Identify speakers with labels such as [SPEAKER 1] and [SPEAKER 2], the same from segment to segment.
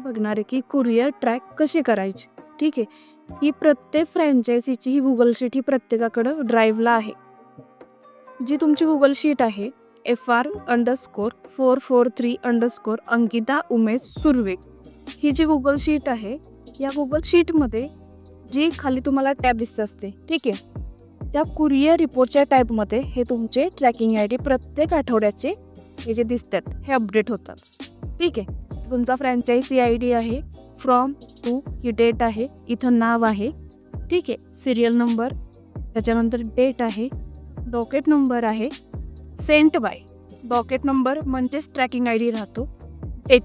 [SPEAKER 1] बघणार आहे की कुरिअर ट्रॅक कसे करायचे. ठीक आहे. ही प्रत्येक फ्रँचायझीची ही गुगल शीट ही प्रत्येकाकडं ड्राईव्हला आहे. जी तुमची गुगल शीट आहे FR_443_ अंकिता उमेश सुर्वे, ही जी गुगल शीट आहे या गुगल शीटमध्ये जी खाली तुम्हाला टॅब दिसत असते, ठीक आहे, त्या कुरिअर रिपोर्टच्या टॅबमध्ये हे तुमचे ट्रॅकिंग आय डी प्रत्येक आठवड्याचे हे जे दिसतात हे अपडेट होतात. ठीक आहे. तुमचा फ्रँचायझी आय डी आहे, फ्रॉम टू ही डेट आहे, इथं नाव आहे, ठीक आहे, सिरियल नंबर, त्याच्यानंतर डेट आहे, डॉकेट नंबर आहे, सेंट बाय, डॉकेट नंबर म्हणजेच ट्रॅकिंग आय डी राहतो, डेट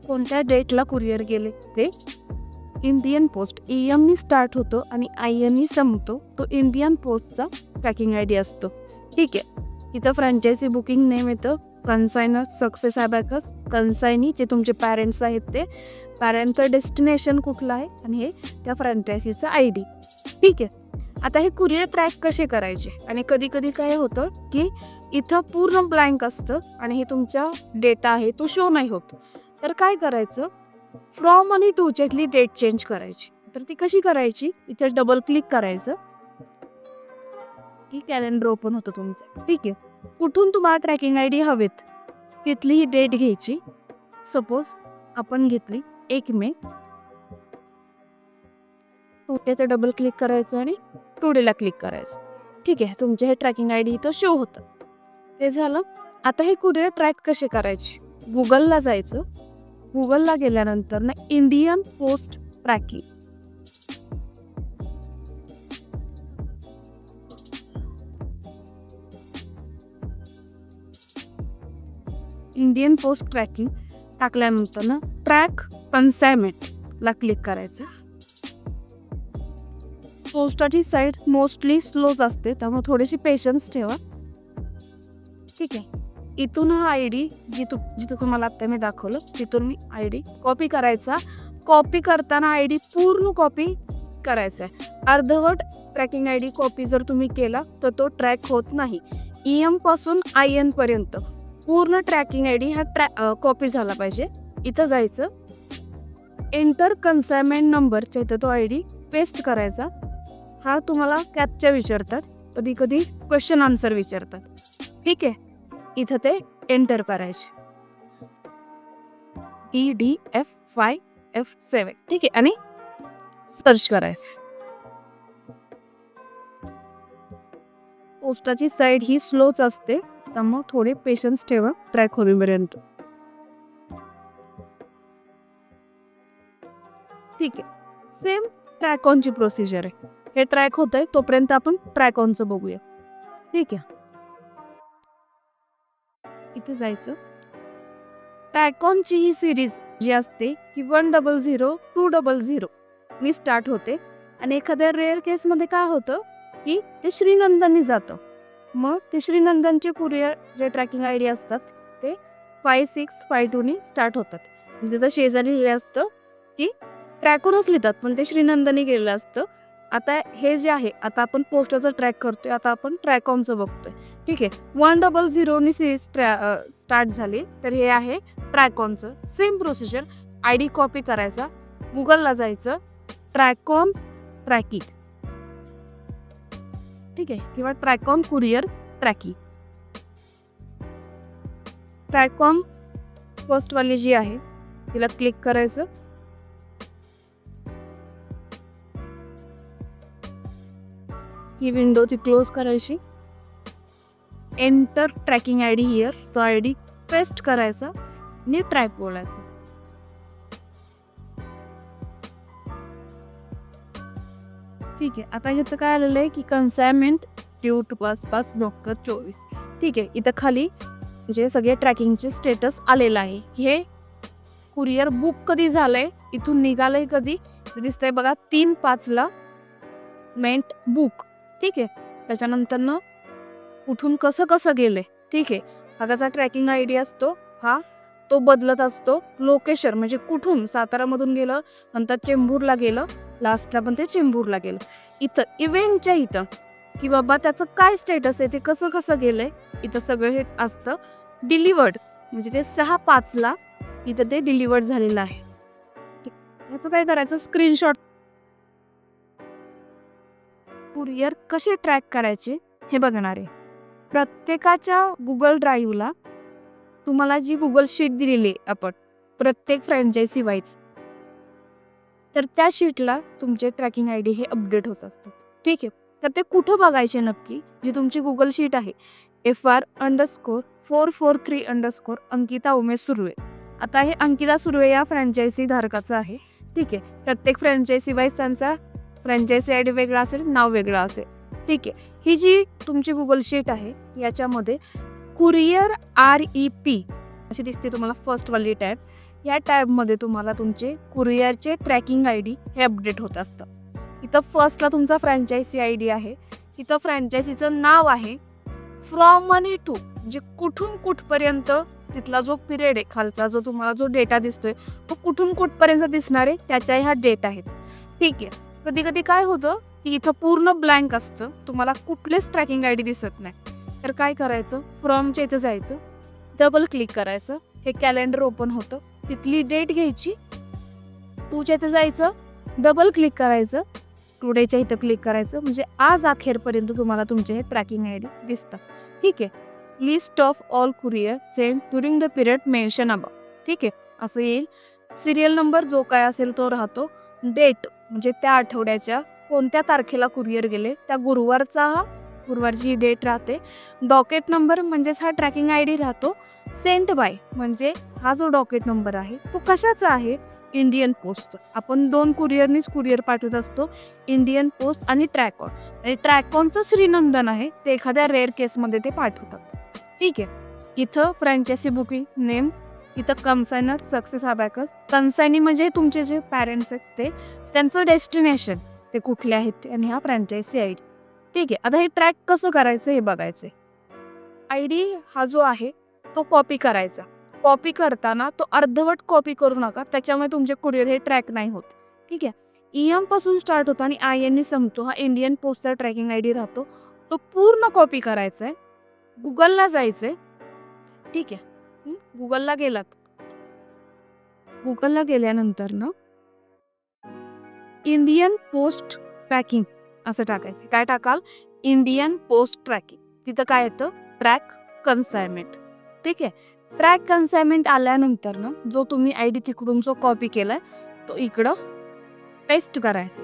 [SPEAKER 1] कोणत्या डेटला कुरिअर गेले ते, इंडियन पोस्ट EMनी स्टार्ट होतो आणि INनी संपतो, तो इंडियन पोस्टचा ट्रॅकिंग आय डी असतो. ठीक आहे. इथं फ्रँचायझी बुकिंग नेम येतं, कन्सायनर सक्सेस ॲबॅकस, कन्सायनी जे तुमचे पॅरेंट्स आहेत ते, पॅरेंटचं डेस्टिनेशन कुठलं आहे आणि हे त्या फ्रँचायझीचं ID. ठीक आहे. आता हे कुरिअर ट्रॅक कसे करायचे आणि कधी कधी काय होतं की इथं पूर्ण ब्लँक असतं आणि हे तुमचा डेटा आहे तो शो नाही होत. तर काय करायचं, फ्रॉम आणि टूच्या इथली डेट चेंज करायची. तर ती कशी करायची, इथे डबल क्लिक करायचं की कॅलेंडर ओपन होतं तुमचं. ठीक आहे. कुठून तुम्हाला ट्रॅकिंग आय डी हवेत तिथली ही डेट घ्यायची. सपोज आपण घेतली 1 मे, टूचे डबल क्लिक करायचं आणि टुडेला क्लिक करायचं. ठीक आहे. तुमचे हे ट्रॅकिंग आय डी इथं शो होतं. ते झालं. आता हे कुरिअर ट्रॅक कसे करायचे, गुगलला जायचं, गुगलला गेल्यानंतर ना Indian post tracking, Indian post tracking टाकल्यानंतर ना ट्रॅक कन्सायमेंटला क्लिक करायचं. पोस्टाची साईट मोस्टली स्लोच असते, त्यामुळे थोडीशी पेशन्स ठेवा. ठीक आहे. इथून हा आय डी जिथं तुम्हाला आत्ता मी दाखवलं तिथून मी आय डी कॉपी करायचा. कॉपी करताना आय डी पूर्ण कॉपी करायचा आहे. अर्धवट ट्रॅकिंग आय डी कॉपी जर तुम्ही केला तर तो ट्रॅक होत नाही. EM पासून IN पर्यंत पूर्ण ट्रॅकिंग आय डी हा कॉपी झाला पाहिजे. इथं जायचं, एंटर कन्सायमेंट नंबरच्या इथं तो आय डी पेस्ट करायचा. हा तुम्हाला कॅप्चा विचारतात, कधी कधी क्वेश्चन आन्सर विचारतात. ठीक आहे. इथं ते एंटर करायचे, EDF5F7. ठीक आहे. आणि सर्च करायचं. पोस्टाची साईट ही स्लोच असते, त्यामुळे थोडे पेशन्स ठेवा ट्रॅक होईपर्यंत. ठीक आहे. सेम ट्रॅक ऑनची प्रोसिजर आहे. हे ट्रॅक होत आहे तोपर्यंत आपण ट्रॅक ऑनचं बघूया. ठीक आहे. इथे जायचं. ट्रॅक ऑनची ही सिरीज जी असते ही 100 200 नी स्टार्ट होते आणि एखाद्या रेअर केसमध्ये काय होतं की ते श्रीनंदननी जातं. मग ते श्रीनंदनचे कुरिअर जे ट्रॅकिंग आय डी असतात ते 5652 नी स्टार्ट होतात. तिथं शेजारी लिहिलं असतं की ट्रॅकूनच लिहितात पण ते श्रीनंदनी गेलेलं असतं. आता हे जे आहे, आता आपण पोस्टाचं ट्रॅक करतोय, आता आपण ट्रॅक ऑनचं बघतोय. ठीक आहे. 100 नी सिरीज स्टार्ट झाली, तर हे आहे ट्रॅक ऑनचं. Same procedure, I D copy करायचा, गुगलला जायचं, ट्रॅक ऑन ट्रॅकिंग, ठीक आहे, किंवा track on courier tracking. Track on फर्स्टवाली जी आहे तिला क्लिक करायचं. ही विंडो ती क्लोज करायची. Enter tracking I D here, तो आय डी पेस्ट करायचा आणि ट्रॅक बोलायचं. ठीक आहे. आता इथं काय आलेलं आहे की कन्सायमेंट ड्यू टू 5/5/24. ठीक आहे. इथं खाली म्हणजे सगळे ट्रॅकिंगचे स्टेटस आलेलं आहे. हे कुरिअर बुक कधी झालंय, इथून निघालंय कधी दिसतंय बघा, 3/5 मेंट बुक. ठीक आहे. त्याच्यानंतर कुठून कसं कसं गेलंय. ठीक आहे. हा त्याचा ट्रॅकिंग आय डी असतो, हा तो बदलत असतो. लोकेशन म्हणजे कुठून, सातारामधून गेलं, नंतर चेंबूरला गेलं, लास्टला पण ते चेंबूरला गेलं. इथं इव्हेंटच्या इथं की बाबा त्याचं काय स्टेटस आहे, ते कसं कसं गेलंय, इथं सगळं हे असतं. डिलिवर्ड म्हणजे ते 6/5 इथं ते डिलिवर्ड झालेलं आहे. याचं काय करायचं, स्क्रीनशॉट. कुरिअर कसे ट्रॅक करायचे हे बघणार आहे. प्रत्येकाच्या गुगल ड्राईव्हला तुम्हाला जी गुगल शीट दिलेली आहे आपण प्रत्येक फ्रँचायझी वाईज, तर त्या शीटला तुमचे ट्रॅकिंग आय डी हे अपडेट होत असतात. ठीक आहे. तर ते कुठं बघायचे नक्की, जी तुमची गुगल शीट आहे FR_443_ अंकिता उमेश सुर्वे. आता हे अंकिता सुर्वे या फ्रँचायझी धारकाचं आहे. ठीक आहे. प्रत्येक फ्रँचायझी वाईज त्यांचा फ्रँचायझी आय डी वेगळा असेल, नाव वेगळं असेल. ठीक आहे. ही जी तुमची गुगल शीट आहे याच्यामध्ये कुरिअर REP अशी दिसते तुम्हाला फर्स्टवाली टॅब. या टॅबमध्ये तुम्हाला तुमचे कुरिअरचे ट्रॅकिंग आय डी हे अपडेट होत असतं. इथं फर्स्टला तुमचा फ्रँचायझी आय डी आहे. इथं फ्रँचायझीचं नाव आहे. फ्रॉम आणि टू म्हणजे कुठून कुठपर्यंत तिथला जो पिरियड आहे, खालचा जो तुम्हाला जो डेटा दिसतोय तो कुठून कुठपर्यंत दिसणार आहे त्याच्या ह्या डेट आहेत. ठीक आहे. कधी कधी काय होतं की इथं पूर्ण ब्लँक असतं, तुम्हाला कुठलेच ट्रॅकिंग आय डी दिसत नाही. तर काय करायचं, फ्रॉमच्या इथं जायचं, डबल क्लिक करायचं, हे कॅलेंडर ओपन होतं, तिथली डेट घ्यायची, टूच्या इथं जायचं, डबल क्लिक करायचं, टुडेच्या इथं क्लिक करायचं, म्हणजे आज अखेरपर्यंत तुम्हाला तुमचे हे ट्रॅकिंग आय डी दिसतं. ठीक आहे. List of all courier send during the period mention above. ठीक आहे. असं येईल. सिरियल नंबर जो काय असेल तो राहतो. डेट म्हणजे त्या आठवड्याच्या कोणत्या तारखेला कुरिअर गेले त्या गुरुवारची डेट राहते. डॉकेट नंबर म्हणजेच हा ट्रॅकिंग आय डी राहतो. सेंट बाय म्हणजे हा जो डॉकेट नंबर आहे तो कशाचा आहे, इंडियन पोस्टचा. आपण 2 कुरिअरनीच कुरिअर पाठवत असतो, इंडियन पोस्ट आणि ट्रॅकॉन. आणि ट्रॅकॉनचं श्रीनंदन आहे ते एखाद्या रेअर केसमध्ये ते पाठवतात. ठीक आहे. इथं फ्रँचायझी बुकिंग नेम, इथं कन्सायनर सक्सेस अबॅकस. कन्सायनी म्हणजे तुमचे जे पॅरेंट्स आहेत ते, त्यांचं डेस्टिनेशन ते कुठले आहेत ते, आणि हा फ्रँचायझी आय डी. ठीक आहे. आता हे ट्रॅक कसं करायचं हे बघायचं. आय डी हा जो आहे तो कॉपी करायचा. कॉपी करताना तो अर्धवट कॉपी करू नका, त्याच्यामुळे तुमचे कुरिअर हे ट्रॅक नाही होत. ठीक आहे. EM पासून स्टार्ट होतो आणि IN संपतो. हा इंडियन पोस्टचा ट्रॅकिंग आय डी राहतो. तो पूर्ण कॉपी करायचा आहे. गुगलला जायचंय. ठीक आहे. गुगलला गेलात, गुगलला गेल्यानंतर ना इंडियन पोस्ट ट्रॅकिंग असं टाकायचं. काय टाकाल, इंडियन पोस्ट ट्रॅकिंग. तिथं काय येतं, ट्रॅक कन्सायनमेंट. ठीक आहे. ट्रॅक कन्सायनमेंट आल्यानंतर ना जो तुम्ही आय डी तिकडून जो कॉपी केलाय तो इकडं पेस्ट करायचा.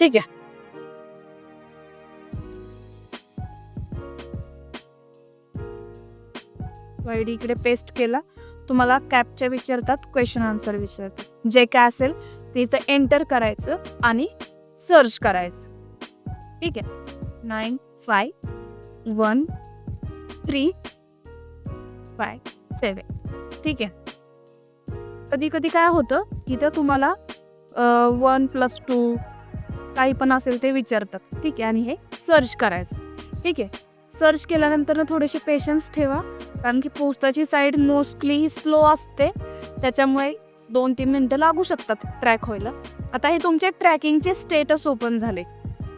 [SPEAKER 1] ठीक आहे. आय डी इकडे पेस्ट केला. तुम्हाला कॅप्चा विचारतात, क्वेश्चन आन्सर विचारतात. जे काय असेल ते इथं एंटर करायचं आणि सर्च करायचं. ठीक आहे. 9513557. ठीक आहे. कधी कधी काय होतं की तर तुम्हाला 1+2 काही पण असेल ते विचारतात. ठीक आहे. आणि हे सर्च करायचं. ठीक आहे. सर्च केल्यानंतर थोडेसे पेशन्स ठेवा, कारण की पोस्टाची साईड मोस्टली स्लो असते, त्याच्यामुळे 2-3 मिनटं लागू शकतात ट्रॅक व्हायला. आता हे तुमचे ट्रॅकिंगचे स्टेटस ओपन झाले.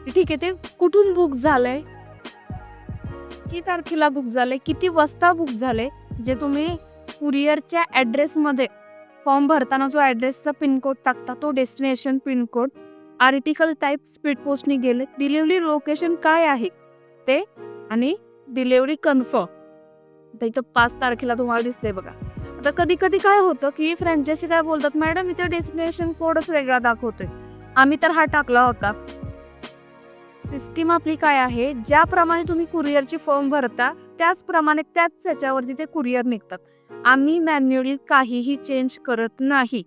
[SPEAKER 1] ठीक आहे. ते कुठून बुक झालंय, किती तारखेला बुक झाले, किती वाजता बुक झाले, जे तुम्ही कुरिअरच्या ॲड्रेसमध्ये फॉर्म भरताना जो ॲड्रेसचा पिनकोड टाकता तो destination pin code, article type speed पोस्टनी गेले, डिलिव्हरी लोकेशन काय आहे ते, आणि डिलिव्हरी कन्फर्म. आता इथं 5 तारखेला तुम्हाला दिसते बघा. आता कधी कधी काय होतं की फ्रँचायझी काय बोलतात, मॅडम इथे डेस्टिनेशन कोडच वेगळा दाखवतोय, आम्ही तर हा टाकला होता. सिस्टीम आपली काय आहे, ज्याप्रमाणे तुम्ही कुरिअरची फॉर्म भरता त्याचप्रमाणे त्याच ह्याच्यावरती ते कुरिअर निघतात. आम्ही मॅन्युअली काहीही चेंज करत नाही.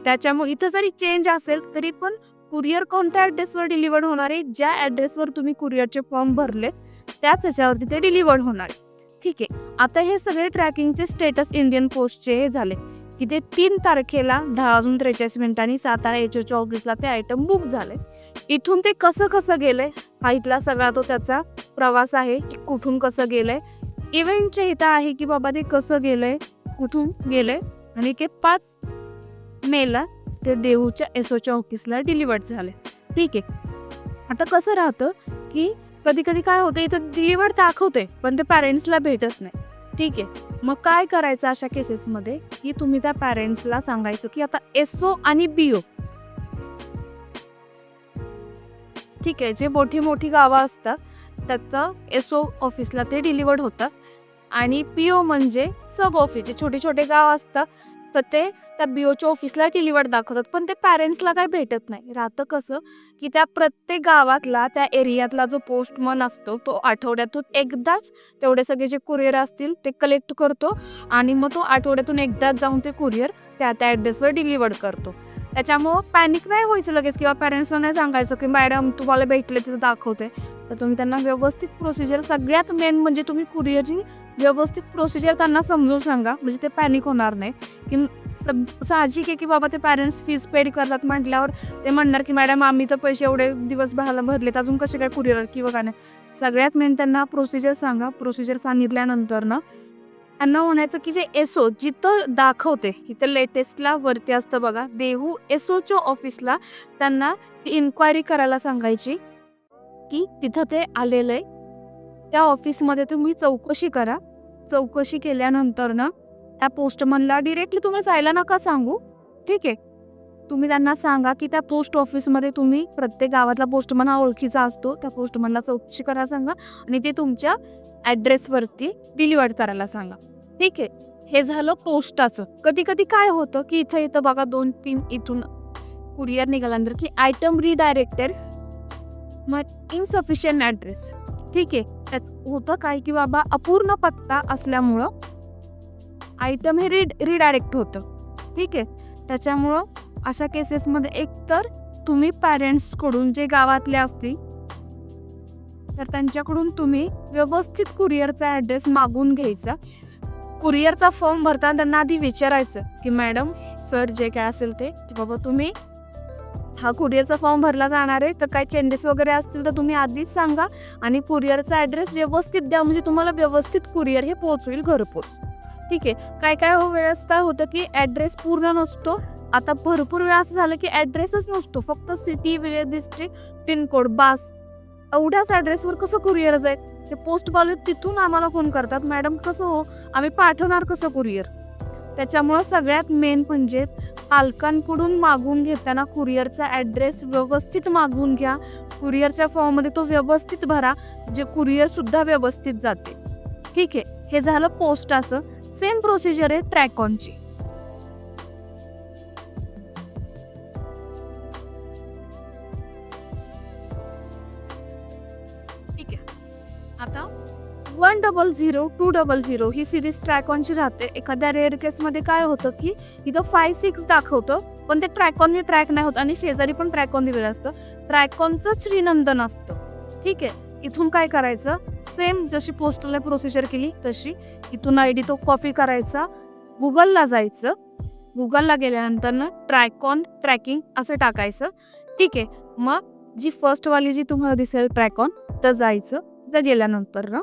[SPEAKER 1] त्याच्यामुळे इथं जरी चेंज असेल तरी पण कुरिअर कोणत्या ॲड्रेसवर डिलिव्हर्ड होणार आहे, ज्या ॲड्रेसवर तुम्ही कुरिअरचे फॉर्म भरले त्याच ह्याच्यावरती ते डिलिव्हर्ड होणार आहे. ठीक आहे. आता हे सगळे ट्रॅकिंगचे स्टेटस इंडियन पोस्टचे झाले की ते 3 तारखेला 10:43 7:24 ते आयटम बुक झाले. इथून ते कसं गेलंय हा इथला सगळा तो त्याचा प्रवास आहे की कुठून कसं गेलंय. इव्हेंटच्या इथं आहे की बाबा ते कसं गेलंय, कुठून गेलंय, आणि ते 5 मेला ते देहूच्या SOच्या ऑफिसला डिलिव्हर्ड झाले. ठीक आहे. आता कसं राहतं की कधी कधी काय होतं, इथं डिलिव्हर्ड दाखवते पण ते पॅरेंट्सला भेटत नाही. ठीक आहे. मग काय करायचं अशा केसेसमध्ये, की तुम्ही त्या पॅरेंट्सला सांगायचं की आता एसओ आणि बीओ, ठीक आहे, जे मोठी मोठी गावं असतात त्याचं एसओ ऑफिसला ते डिलिवर्ड होतात आणि पीओ म्हणजे सब ऑफिस, जे छोटे छोटे गाव असतात तर ते त्या बीओच्या ऑफिसला डिलिवर्ड दाखवतात. पण ते पॅरेंट्सला काय भेटत नाही. राहतं कसं, की त्या प्रत्येक गावातला त्या एरियातला जो पोस्टमन असतो तो आठवड्यातून एकदाच तेवढे सगळे जे कुरिअर असतील ते कलेक्ट करतो आणि मग तो आठवड्यातून एकदाच जाऊन ते कुरिअर त्या त्या ॲड्रेसवर डिलिवर्ड करतो. त्याच्यामुळं पॅनिक नाही व्हायचं लगेच किंवा पॅरेंट्सला नाही सांगायचं की मॅडम तुम्हाला भेटले तिथं दाखवते. तर तुम्ही त्यांना व्यवस्थित प्रोसिजर, सगळ्यात मेन म्हणजे तुम्ही कुरिअरची व्यवस्थित प्रोसिजर त्यांना समजून सांगा, म्हणजे ते पॅनिक होणार नाही. की साहजिक आहे की बाबा ते पॅरेंट्स फीज पेड करतात म्हटल्यावर ते म्हणणार की मॅडम आम्ही तर पैसे एवढे दिवस भरलेत, अजून कसे काय कुरिअर किंवा काय नाही. सगळ्यात मेन त्यांना प्रोसिजर सांगा. प्रोसिजर सांगितल्यानंतर ना त्यांना म्हणायचं की जे एसओ जिथं दाखवते, इथं लेटेस्टला वरती असतं बघा देहू एसओच्या ऑफिसला, त्यांना इन्क्वायरी करायला सांगायची की तिथं ते आलेलं आहे. त्या ऑफिसमध्ये तुम्ही चौकशी करा. चौकशी केल्यानंतर ना त्या पोस्टमनला डिरेक्टली तुम्ही जायला नका सांगू, ठीक आहे. तुम्ही त्यांना सांगा की त्या पोस्ट ऑफिसमध्ये तुम्ही, प्रत्येक गावातला पोस्टमन हा ओळखीचा असतो, त्या पोस्टमनला चौकशी करायला सांगा आणि ते तुमच्या ॲड्रेसवरती डिलिव्हर करायला सांगा, ठीक आहे. हे झालं पोस्टाचं. कधी कधी काय होतं की इथं बघा 2-3 इथून कुरिअर निघाल्यानंतर की आयटम रिडायरेक्टेड, मग इनसफिशियंट ॲड्रेस, ठीक आहे. त्याच होतं काय की बाबा अपूर्ण पत्ता असल्यामुळं आयटम हे रिडायरेक्ट होतं, ठीक आहे. त्याच्यामुळं अशा केसेसमध्ये एकतर तुम्ही पॅरेंट्सकडून जे गावातले असतील तर त्यांच्याकडून तुम्ही व्यवस्थित कुरिअरचा ॲड्रेस मागून घ्यायचा. कुरिअरचा फॉर्म भरताना त्यांना आधी विचारायचं की मॅडम सर जे काय असेल ते बाबा तुम्ही हा कुरिअरचा फॉर्म भरला जाणार आहे, तर काही चेंजेस वगैरे असतील तर तुम्ही आधीच सांगा आणि कुरिअरचा ॲड्रेस व्यवस्थित द्या, म्हणजे तुम्हाला व्यवस्थित कुरिअर हे पोहोचवेल घरपोच, ठीक आहे. काय काय वेळेस काय होतं की ॲड्रेस पूर्ण नसतो. आता भरपूर वेळा असं झालं की ॲड्रेसच नसतो, फक्त सिटी, विलेज, डिस्ट्रिक्ट, पिनकोड, बास, एवढ्याच ॲड्रेसवर कसं कुरिअर जाईल. ते पोस्टवाले तिथून आम्हाला फोन करतात, मॅडम कसं हो, आम्ही पाठवणार कसं कुरिअर. त्याच्यामुळं सगळ्यात मेन म्हणजे पालकांकडून मागून घेताना कुरिअरचा ॲड्रेस व्यवस्थित मागवून घ्या. कुरिअरच्या फॉर्ममध्ये तो व्यवस्थित भरा, जे कुरिअरसुद्धा व्यवस्थित जाते, ठीक आहे. हे झालं पोस्टाचं. सेम प्रोसिजर आहे ट्रॅकॉनची. ठीक आहे. आता 100, 200 ही सिरीज ट्रॅकॉनची राहते. एखाद्या रेअर केसमध्ये काय होतं की इथं 5-6 दाखवतं, पण ते ट्रॅकॉनने ट्रॅक नाही होत आणि शेजारी पण ट्रॅकॉन दिलेलं असतं. ट्रॅकॉनचं श्रीनंदन असतं, ठीक आहे. इथून काय करायचं, सेम जशी पोस्टलला प्रोसिजर केली तशी इथून ID तो कॉपी करायचा, गुगलला जायचं. गुगलला गेल्यानंतर ना ट्रॅकॉन ट्रॅकिंग असं टाकायचं, ठीक आहे. मग जी फर्स्टवाली जी तुम्हाला दिसेल ट्रॅकॉन, तर जायचं. तर गेल्यानंतर ना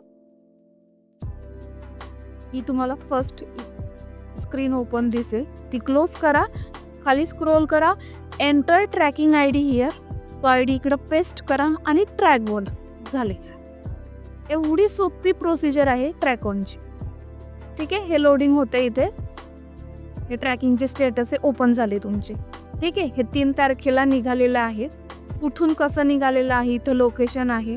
[SPEAKER 1] ही तुम्हाला फर्स्ट स्क्रीन ओपन दिसेल, ती क्लोज करा. खाली स्क्रोल करा, एंटर ट्रॅकिंग ID हिअर, तो ID इकडं पेस्ट करा आणि ट्रॅक बोला. झाले. एवढी सोपी प्रोसिजर आहे ट्रॅकॉनची, ठीक आहे. हे लोडिंग होते इथे, हे ट्रॅकिंगचे स्टेटस हे ओपन झाले तुमचे, ठीक आहे. हे 3 तारखेला निघालेलं आहे. कुठून कसं निघालेलं आहे, इथं लोकेशन आहे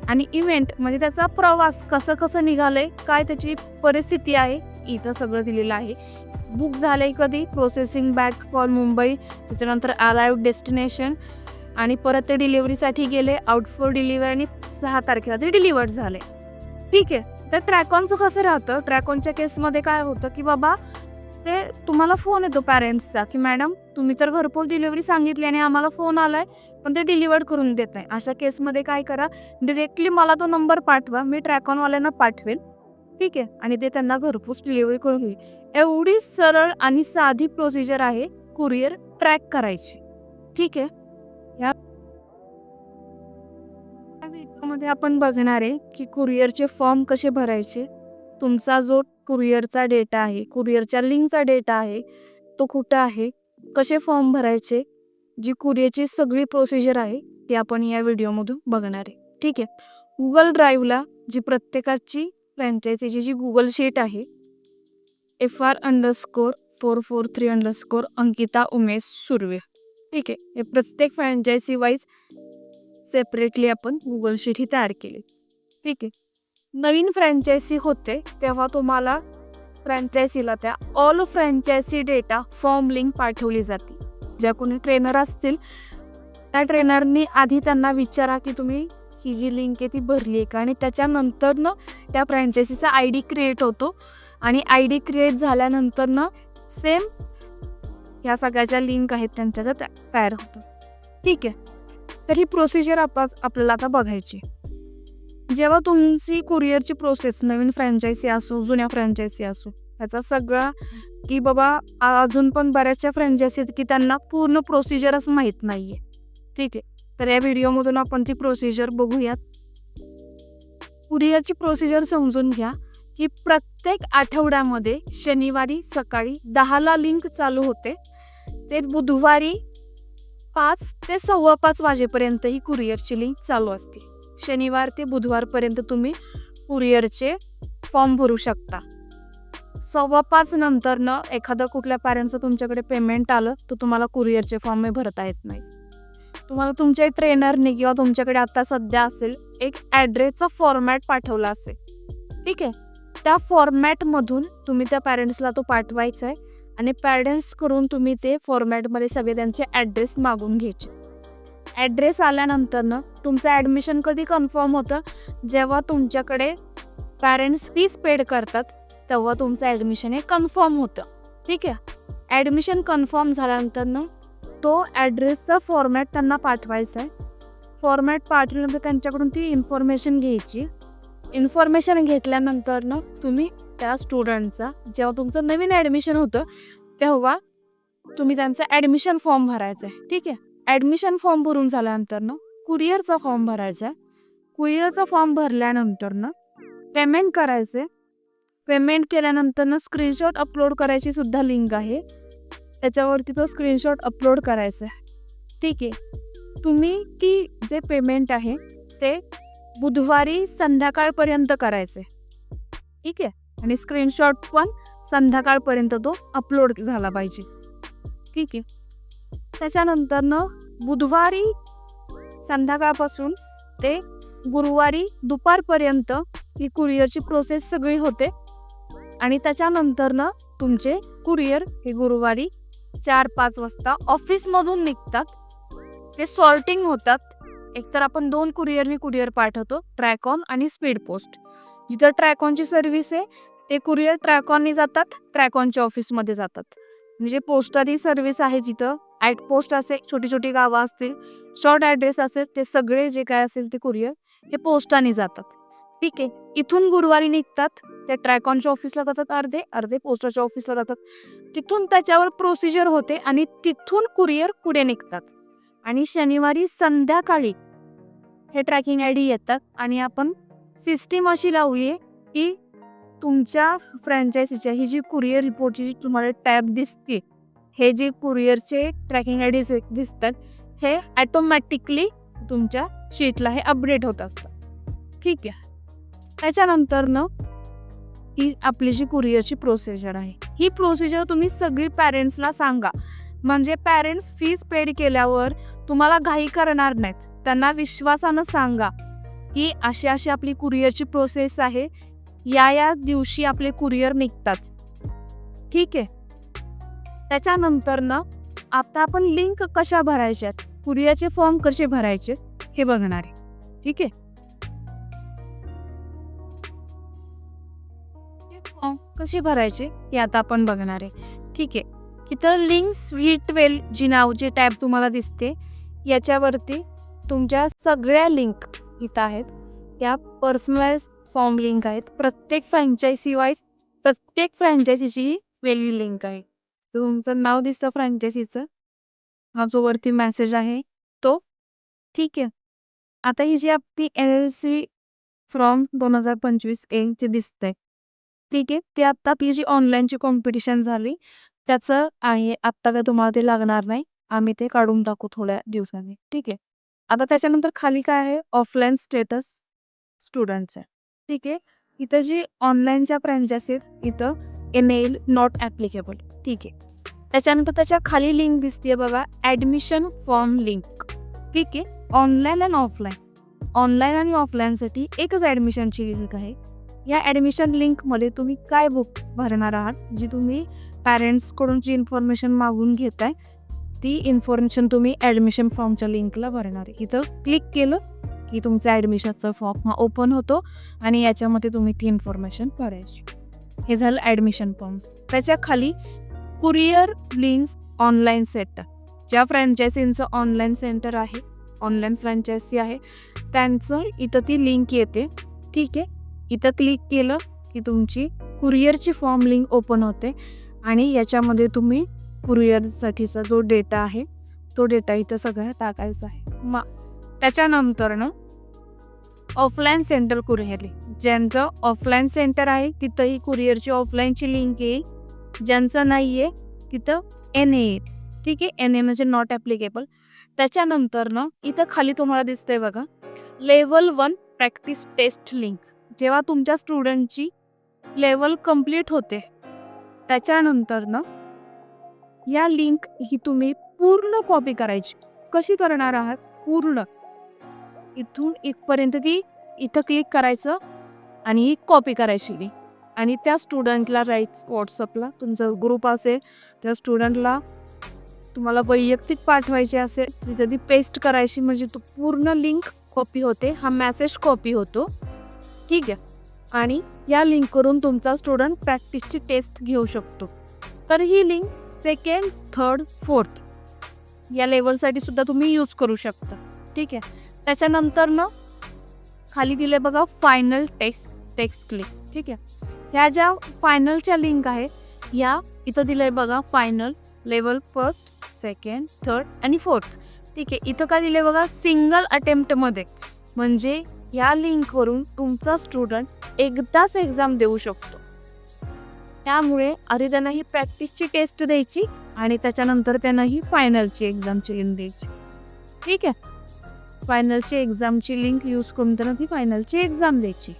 [SPEAKER 1] आणि इव्हेंट म्हणजे त्याचा प्रवास कसं कसं निघालंय, काय त्याची परिस्थिती आहे, इथं सगळं दिलेलं आहे. बुक झालंय कधी, प्रोसेसिंग बॅक फॉर मुंबई, त्याच्यानंतर अराइव्ह डेस्टिनेशन आणि परत ते डिलिव्हरीसाठी गेले, आउट फॉर डिलिव्हरी आणि 6 तारखेला ते डिलिव्हर्ड झाले, ठीक आहे. तर ट्रॅकॉनचं कसं राहतं, ट्रॅकॉनच्या केसमध्ये काय होतं की बाबा ते तुम्हाला फोन येतो पॅरेंट्सचा की मॅडम तुम्ही तर घरपोच डिलिव्हरी सांगितली आणि आम्हाला फोन आलाय पण ते डिलिव्हर्ड करून देत नाही. अशा केसमध्ये काय करा, डिरेक्टली मला तो नंबर पाठवा, मी ट्रॅकॉनवाल्यांना पाठवेल, ठीक आहे. आणि ते त्यांना घरपोच डिलिव्हरी करून घेईल. एवढी सरळ आणि साधी प्रोसिजर आहे कुरिअर ट्रॅक करायची, ठीक आहे. या व्हिडिओमध्ये आपण बघणार आहे की कुरिअरचे फॉर्म कसे भरायचे, तुमचा जो कुरिअरचा डेटा आहे, कुरिअरच्या लिंकचा डेटा आहे, तो कुठं आहे, कसे फॉर्म भरायचे, जी कुरिअरची सगळी प्रोसिजर आहे ती आपण या व्हिडिओमधून बघणार आहे, ठीक आहे. गुगल ड्राईव्हला जी प्रत्येकाची फ्रँचायझीची जी गुगल शीट आहे FR_443_ उमेश सुर्वे. ठीक आहे. हे प्रत्येक फ्रँचायझी वाईज सेपरेटली आपण गुगल शीट ही तयार केली. ठीक आहे. नवीन फ्रँचायझी होते तेव्हा तुम्हाला फ्रँचायझीला त्या all franchise data form link पाठवली जाते. ज्या कोणी ट्रेनर असतील त्या ट्रेनरनी आधी त्यांना विचारा की तुम्ही ही जी लिंक आहे ती भरली आहे का, आणि त्याच्यानंतरनं त्या फ्रँचायझीचा ID क्रिएट होतो आणि ID क्रिएट झाल्यानंतरनं सेम ह्या सगळ्या ज्या लिंक आहेत त्यांच्या त्या तयार होतं. ठीक आहे. तर ही प्रोसिजर आपल्याला आता बघायची. जेव्हा तुमची कुरिअरची प्रोसेस नवीन फ्रँचायझी असो जुन्या फ्रँचायझी असो ह्याचा सगळा की बाबा अजून पण बऱ्याचशा फ्रँचायझी आहेत की त्यांना पूर्ण प्रोसिजरच माहीत नाही आहे. ठीक आहे. तर या व्हिडिओमधून आपण ती प्रोसिजर बघूयात. कुरिअरची प्रोसिजर समजून घ्या की प्रत्येक आठवड्यामध्ये शनिवारी सकाळी 10ला लिंक चालू होते ते बुधवारी 5 ते 5:15 वाजेपर्यंत ही कुरिअरची लिंक चालू असते. शनिवार ते बुधवारपर्यंत तुम्ही कुरिअरचे फॉर्म भरू शकता. 5:15 नंतरनं एखादं कुठल्या पॅरेंटचं तुमच्याकडे पेमेंट आलं तर तुम्हाला कुरिअरचे फॉर्म भरता येत नाही. तुम्हाला तुमच्या ट्रेनरने किंवा तुमच्याकडे आता सध्या असेल एक ॲड्रेसचा फॉर्मॅट पाठवला असेल. ठीक आहे. त्या फॉर्मॅटमधून तुम्ही त्या पॅरेंट्सला तो पाठवायचा आहे आणि पॅरेंट्सकडून तुम्ही ते फॉर्मॅटमध्ये सगळे त्यांचे ॲड्रेस मागून घ्यायचे. ॲड्रेस आल्यानंतरनं तुमचं ॲडमिशन कधी कन्फर्म होतं, जेव्हा तुमच्याकडे पॅरेंट्स फीस पेड करतात तेव्हा तुमचं ॲडमिशन हे कन्फर्म होतं. ठीक आहे. ॲडमिशन कन्फर्म झाल्यानंतरनं तो ॲड्रेसचा फॉर्मॅट त्यांना पाठवायचा आहे. फॉर्मॅट पाठवल्यानंतर त्यांच्याकडून ती इन्फॉर्मेशन घ्यायची. इन्फॉर्मेशन घेतल्यानंतरनं तुम्ही त्या स्टुडंटचा जेव्हा तुमचं नवीन ॲडमिशन होतं तेव्हा तुम्ही त्यांचा ॲडमिशन फॉर्म भरायचा आहे. ठीक आहे. ॲडमिशन फॉर्म भरून झाल्यानंतरनं कुरिअरचा फॉर्म भरायचा आहे. कुरिअरचा फॉर्म भरल्यानंतरनं पेमेंट करायचं आहे. पेमेंट केल्यानंतरनं स्क्रीनशॉट अपलोड करायची सुद्धा लिंक आहे, त्याच्यावरती तो स्क्रीनशॉट अपलोड करायचा आहे. ठीक आहे. तुम्ही ती जे पेमेंट आहे ते बुधवारी संध्याकाळपर्यंत करायचे. ठीक आहे. आणि स्क्रीनशॉट पण संध्याकाळपर्यंत तो अपलोड झाला पाहिजे. ठीक आहे. त्याच्यानंतरनं बुधवारी संध्याकाळपासून ते गुरुवारी दुपारपर्यंत ही कुरिअरची प्रोसेस सगळी होते आणि त्याच्यानंतरनं तुमचे कुरिअर हे गुरुवारी 4-5 वाजता ऑफिसमधून निघतात. ते सॉर्टिंग होतात. एकतर आपण 2 कुरिअरनी कुरिअर पाठवतो, ट्रॅकॉन आणि स्पीड पोस्ट. जिथं ट्रॅकॉनची सर्व्हिस आहे ते कुरिअर ट्रॅकॉननी जातात, ट्रॅकॉनच्या ऑफिसमध्ये जातात. म्हणजे पोस्टाची सर्व्हिस आहे जिथं ॲट पोस्ट असेल, छोटी छोटी गावं असतील, शॉर्ट ॲड्रेस असेल, ते सगळे जे काय असेल ते कुरिअर हे पोस्टाने जातात. ठीक आहे. इथून गुरुवारी निघतात, ते ट्रॅकॉनच्या ऑफिसला जातात, अर्धे पोस्टाच्या ऑफिसला जातात. तिथून त्याच्यावर प्रोसिजर होते आणि तिथून कुरिअर पुढे निघतात आणि शनिवारी संध्याकाळी हे ट्रॅकिंग ID येतात आणि आपण सिस्टीम अशी लावली आहे की तुमच्या फ्रँचायझीच्या ही जी कुरिअर रिपोर्टची जी तुम्हाला टॅब दिसते, हे जे कुरिअरचे ट्रॅकिंग IDs दिसतात हे ॲटोमॅटिकली तुमच्या शीटला हे अपडेट होत असतात. ठीक आहे. त्याच्यानंतरनं ही आपली जी कुरिअरची प्रोसिजर आहे, ही प्रोसिजर तुम्ही सगळी पॅरेंट्सला सांगा. म्हणजे पॅरेंट्स फीस पेड केल्यावर तुम्हाला घाई करणार नाहीत. त्यांना विश्वासानं सांगा की अशी अशी आपली कुरिअरची प्रोसेस आहे, या दिवशी आपले कुरिअर निघतात. ठीक आहे. त्याच्यानंतरनं आता आपण लिंक कशा भरायच्यात, कुरिअरचे फॉर्म कसे भरायचे हे बघणार आहे. ठीक आहे. फॉर्म कसे भरायचे हे आता आपण बघणार आहे. ठीक आहे. इथं लिंक्स V12 जी नावची टॅब तुम्हाला दिसते, याच्यावरती तुमच्या सगळ्या लिंक इथं आहेत. या पर्सनलाइज फॉर्म लिंक आहेत. प्रत्येक फ्रँचायझी वाईज प्रत्येक फ्रँचायझीची वेगळी लिंक आहे. तुमचं नाव दिसतं फ्रँचायझीचं, हा जो वरती मेसेज आहे तो. ठीक आहे. आता ही जी आपली LLC फ्रॉम 2025 चे दिसतंय. ठीक आहे. ते आत्ता आपली जी ऑनलाईनची कॉम्पिटिशन झाली त्याचं आहे. आत्ता काय तुम्हाला ते लागणार नाही, आम्ही ते काढून टाकू थोड्या दिवसांनी. ठीक आहे. आता त्याच्यानंतर खाली काय आहे, ऑफलाईन स्टेटस स्टुडंटचं आहे. ठीक आहे. इथं जी ऑनलाईनच्या ब्रँचेस आहेत इथं NAL नॉट ॲप्लिकेबल. ठीक आहे. त्याच्यानंतर त्याच्या खाली लिंक दिसते बघा, ॲडमिशन फॉर्म लिंक. ठीक आहे. ऑनलाईन आणि ऑफलाईन. ऑनलाईन आणि ऑफलाईनसाठी एकच ॲडमिशनची लिंक आहे. या ॲडमिशन लिंकमध्ये तुम्ही काय बुक भरणार आहात, जी तुम्ही पॅरेंट्सकडून जी इन्फॉर्मेशन मागून घेताय ती इन्फॉर्मेशन तुम्ही ॲडमिशन फॉर्मच्या लिंकला भरणार आहे. इथं क्लिक केलं की तुमचा ॲडमिशनचा फॉर्म हा ओपन होतो आणि याच्यामध्ये तुम्ही ती इन्फॉर्मेशन भरायची. हे झालं ॲडमिशन फॉर्म्स. त्याच्या खाली कुरिअर लिंक्स ऑनलाईन सेंटर. ज्या फ्रँचायझींचं ऑनलाईन सेंटर आहे, ऑनलाईन फ्रँचायझी आहे, त्यांचं इथं ती लिंक येते. ठीक आहे. इथं क्लिक केलं की तुमची कुरिअरची फॉर्म लिंक ओपन होते आणि याच्यामध्ये तुम्ही कुरिअरसाठीचा जो डेटा आहे तो डेटा इथं सगळा टाकायचा आहे. त्याच्यानंतरनं ऑफलाईन सेंटर कुरिअर. ज्यांचं ऑफलाईन सेंटर आहे तिथंही कुरिअरची ऑफलाईनची लिंक येईल. ज्यांचं नाही आहे तिथं NA येईल. ठीक आहे. NA म्हणजे नॉट ॲप्लिकेबल. त्याच्यानंतरनं इथं खाली तुम्हाला दिसतंय बघा, लेवल 1 प्रॅक्टिस टेस्ट लिंक. जेव्हा तुमच्या स्टुडंटची लेवल कंप्लीट होते त्याच्यानंतरनं या लिंक ही तुम्ही पूर्ण कॉपी करायची. कशी करणार आहात? पूर्ण इथून इथपर्यंत ती इथं क्लिक करायचं आणि कॉपी करायची लिंक आणि त्या स्टुडंटला राईट्स व्हॉट्सअपला, तुमचा ग्रुप असेल त्या स्टुडंटला तुम्हाला वैयक्तिक पाठवायचे असेल तिथं ती पेस्ट करायची, म्हणजे तो पूर्ण लिंक कॉपी होते, हा मेसेज कॉपी होतो. ठीक आहे. आणि या लिंकवरून तुमचा स्टुडंट प्रॅक्टिसची टेस्ट घेऊ शकतो. तर ही लिंक 2nd, 3rd, 4th या लेवलसाठी सुद्धा तुम्ही यूज करू शकता. ठीक आहे. त्याच्यानंतरनं खाली दिले बघा फायनल टेक्स्ट क्लिक. ठीक आहे. ह्या ज्या फायनलच्या लिंक आहेत या इथं दिलंय बघा, final level 1st, 2nd, 3rd आणि 4th. ठीक आहे. इथं काय दिलंय बघा, सिंगल अटेम्प्टमध्ये, म्हणजे या लिंकवरून तुमचा स्टुडंट एकदाच एक्झाम देऊ शकतो. त्यामुळे आधी त्यांना ही प्रॅक्टिसची टेस्ट द्यायची आणि त्याच्यानंतर त्यांना ही फायनलची एक्झामची लिंक द्यायची. ठीक आहे. फायनलची एक्झामची लिंक यूज करून त्यांना ती फायनलची एक्झाम द्यायची.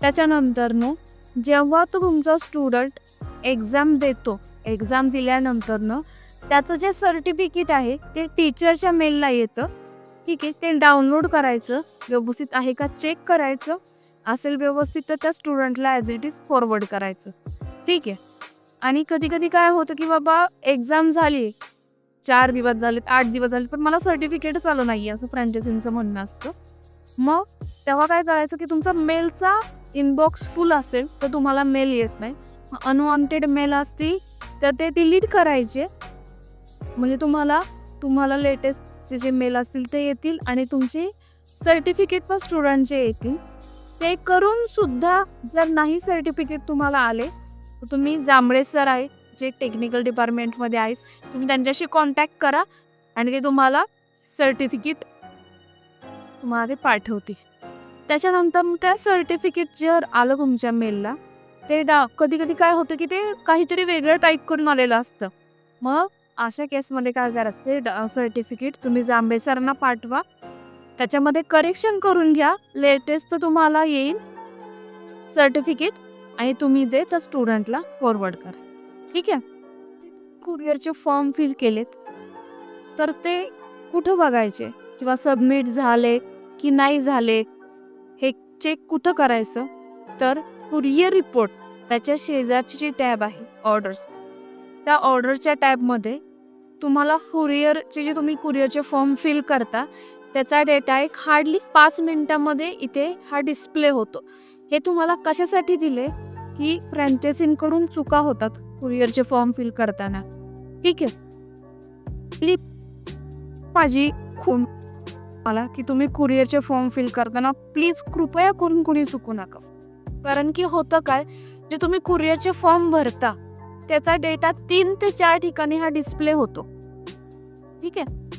[SPEAKER 1] त्याच्यानंतरनं जेव्हा तो तुमचा स्टुडंट एक्झाम देतो, एक्झाम दिल्यानंतरनं त्याचं जे सर्टिफिकेट आहे ते टीचरच्या मेलला येतं. ठीक आहे. ते डाउनलोड करायचं, व्यवस्थित आहे का चेक करायचं, असेल व्यवस्थित तर त्या स्टुडंटला ॲज इट इज फॉरवर्ड करायचं. ठीक आहे. आणि कधी कधी काय होतं की बाबा एक्झाम झाली, 4 दिवस झालेत, 8 दिवस झाले, पण मला सर्टिफिकेटच आलं नाही असं फ्रँचायझींचं म्हणणं असतं. मग तेव्हा काय करायचं की तुमचा मेलचा इनबॉक्स फुल असेल तर तुम्हाला मेल येत नाही. अनवॉन्टेड मेल असतील तर ते डिलीट करायचे, म्हणजे तुम्हाला लेटेस्टचे जे मेल असतील ते येतील आणि तुमचे सर्टिफिकेट पण स्टुडंटचे येतील. ते करून सुद्धा जर नाही सर्टिफिकेट तुम्हाला आले तर तुम्ही जांभळे सर आहेत जे टेक्निकल डिपार्टमेंटमध्ये आहेत, तुम्ही त्यांच्याशी कॉन्टॅक्ट करा आणि ते तुम्हाला सर्टिफिकेट तुम्हाला ते पाठवतील. त्याच्यानंतर त्या सर्टिफिकेट जर आलं तुमच्या मेलला, ते कधी कधी काय होतं की ते काहीतरी वेगळं टाईप करून आलेलं असतं. मग अशा केसमध्ये काय करायचं, ते सर्टिफिकेट तुम्ही जांभळे सरांना पाठवा, त्याच्यामध्ये करेक्शन करून घ्या, लेटेस्ट तुम्हाला येईल सर्टिफिकेट आणि तुम्ही ते त्या स्टुडंटला फॉरवर्ड करा. ठीक आहे. कुरिअरचे फॉर्म फिल केलेत तर ते कुठं बघायचे किंवा सबमिट झाले की नाही झाले हे चेक कुठं करायचं, तर कुरिअर रिपोर्ट त्याच्या शेजारची जी टॅब आहे ऑर्डर्स, त्या ऑर्डरच्या टॅबमध्ये तुम्हाला कुरिअरचे जे तुम्ही कुरिअरचे फॉर्म फिल करता त्याचा डेटा एक हार्डली 5 मिनिटामध्ये इथे हा डिस्प्ले होतो. हे तुम्हाला कशासाठी दिले की फ्रँचायझींकडून चुका होतात कुरिअरचे फॉर्म फिल करताना. ठीक आहे. माझी खूप मला की तुम्ही कुरिअरचे फॉर्म फिल करताना प्लीज कृपया करून कोणी चुकू नका. कारण की होतं काय, जे तुम्ही कुरिअरचे फॉर्म भरता त्याचा डेटा 3 ते 4 ठिकाणी हा डिस्प्ले होतो. ठीक आहे.